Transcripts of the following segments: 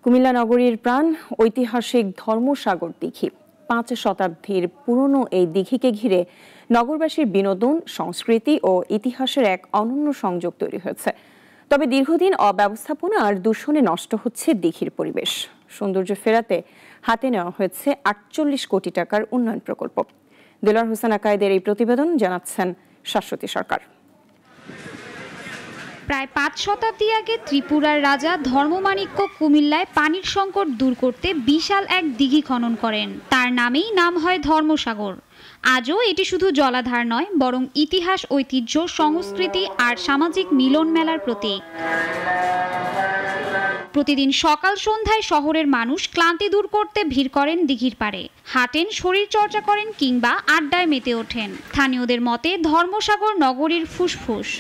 কুমিল্লা নগরীর প্রাণ ঐতিহাসিক ধর্মসাগর দিঘি। 5 শতাব্দীর পুরনো এই দিঘিকে ঘিরে নগরবাসীর বিনোদন, সংস্কৃতি ও ইতিহাসের এক অনন্য সংযোগ তৈরি হয়েছে। তবে দীর্ঘদিন অব্যবস্থাপনা আর দূষণে নষ্ট হচ্ছে দিঘির পরিবেশ। সৌন্দর্য ফেরাতে হাতে নেওয়া হয়েছে 48 কোটি টাকার উন্নয়ন প্রকল্প। দেলোয়ার হোসেন আকায়েদের এই প্রতিবেদন, জানাচ্ছেন শাশ্বতী সরকার। প্রায় 5 শতাব্দী আগে ত্রিপুরার রাজা ধর্মমাণিক্য কুমিল্লায় পানির সংকট দূর করতে বিশাল এক দিঘি খনন করেন। তার নামেই নাম হয় ধর্মসাগর। আজও এটি শুধু জলাধার নয়, বরং ইতিহাস, ঐতিহ্য, সংস্কৃতি আর সামাজিক মিলন মেলার প্রতীক। প্রতিদিন সকাল সন্ধ্যায় শহরের মানুষ ক্লান্তি দূর করতে ভিড় করেন দিঘির পাড়ে, হাঁটেন, শরীর চর্চা করেন কিংবা আড্ডায় মেতে ওঠেন। স্থানীয়দের মতে ধর্মসাগর নগরীর ফুসফুস।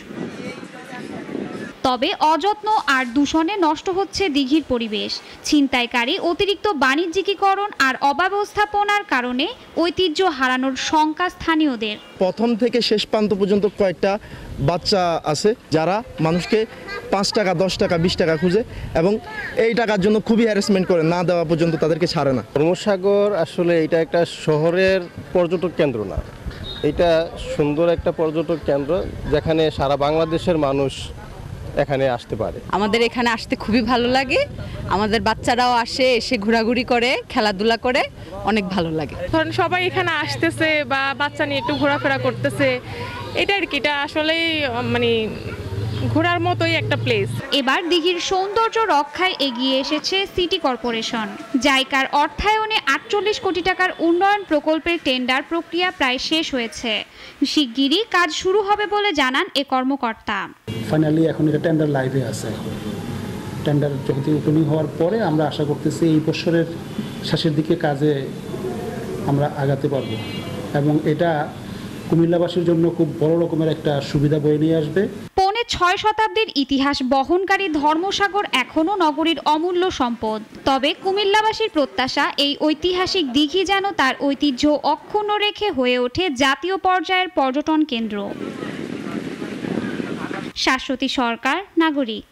তবে অযত্ন আর দূষণে নষ্ট হচ্ছে দিঘির পরিবেশ। ছিনতাইকারী, অতিরিক্ত বাণিজ্যিকীকরণ আর অব্যবস্থাপনার কারণে ঐতিহ্য হারানোর শঙ্কা স্থানীয়দের। প্রথম থেকে শেষ প্রান্ত পর্যন্ত কয়েকটা বাচ্চা আছে যারা মানুষকে 5 টাকা, 10 টাকা, 20 টাকা খুঁজে এবং এই টাকার জন্য খুবই হ্যারাসমেন্ট করে, না দেওয়া পর্যন্ত তাদেরকে ছাড়ে না। ধর্মসাগর আসলে এটা একটা শহরের পর্যটক কেন্দ্র না, এটা সুন্দর একটা পর্যটক কেন্দ্র যেখানে সারা বাংলাদেশের মানুষ এখানে আসতে পারে। আমাদের এখানে আসতে খুবই ভালো লাগে। আমাদের বাচ্চারাও আসে, এসে ঘোরাঘুরি করে, খেলাধুলা করে, অনেক ভালো লাগে। ধরেন সবাই এখানে আসতেছে বা বাচ্চা নিয়ে একটু ঘোরাফেরা করতেছে, এটা আর কি, এটা আসলেই মানে ঘোরার মতোই একটা প্লেস। এবার দিঘির সৌন্দর্য রক্ষায় এগিয়ে এসেছে সিটি কর্পোরেশন। জাইকার অর্থায়নে 48 কোটি টাকার উন্নয়ন প্রকল্পের টেন্ডার প্রক্রিয়া প্রায় শেষ হয়েছে। শিগগিরই কাজ শুরু হবে বলে জানান এ কর্মকর্তা। ফাইনালি এখন এটা টেন্ডার লাইভে আছে। টেন্ডার যখন ওপেনিং হওয়ার পরে আমরা আশা করতেছি এই বছরের শেষের দিকে কাজে আমরা আগাতে পারবো এবং এটা কুমিল্লাবাসীর জন্য খুব বড় রকমের একটা সুবিধা বয়ে নিয়ে আসবে। 6 শতাব্দীর ইতিহাস বহনকারী ধর্মসাগর এখনও নগরীর অমূল্য সম্পদ। তবে কুমিল্লাবাসীর প্রত্যাশা, এই ঐতিহাসিক দিঘি যেন তার ঐতিহ্য অক্ষুণ্ণ রেখে হয়ে ওঠে জাতীয় পর্যায়ের পর্যটন কেন্দ্র। শাশ্বতী সরকার, নাগরিক।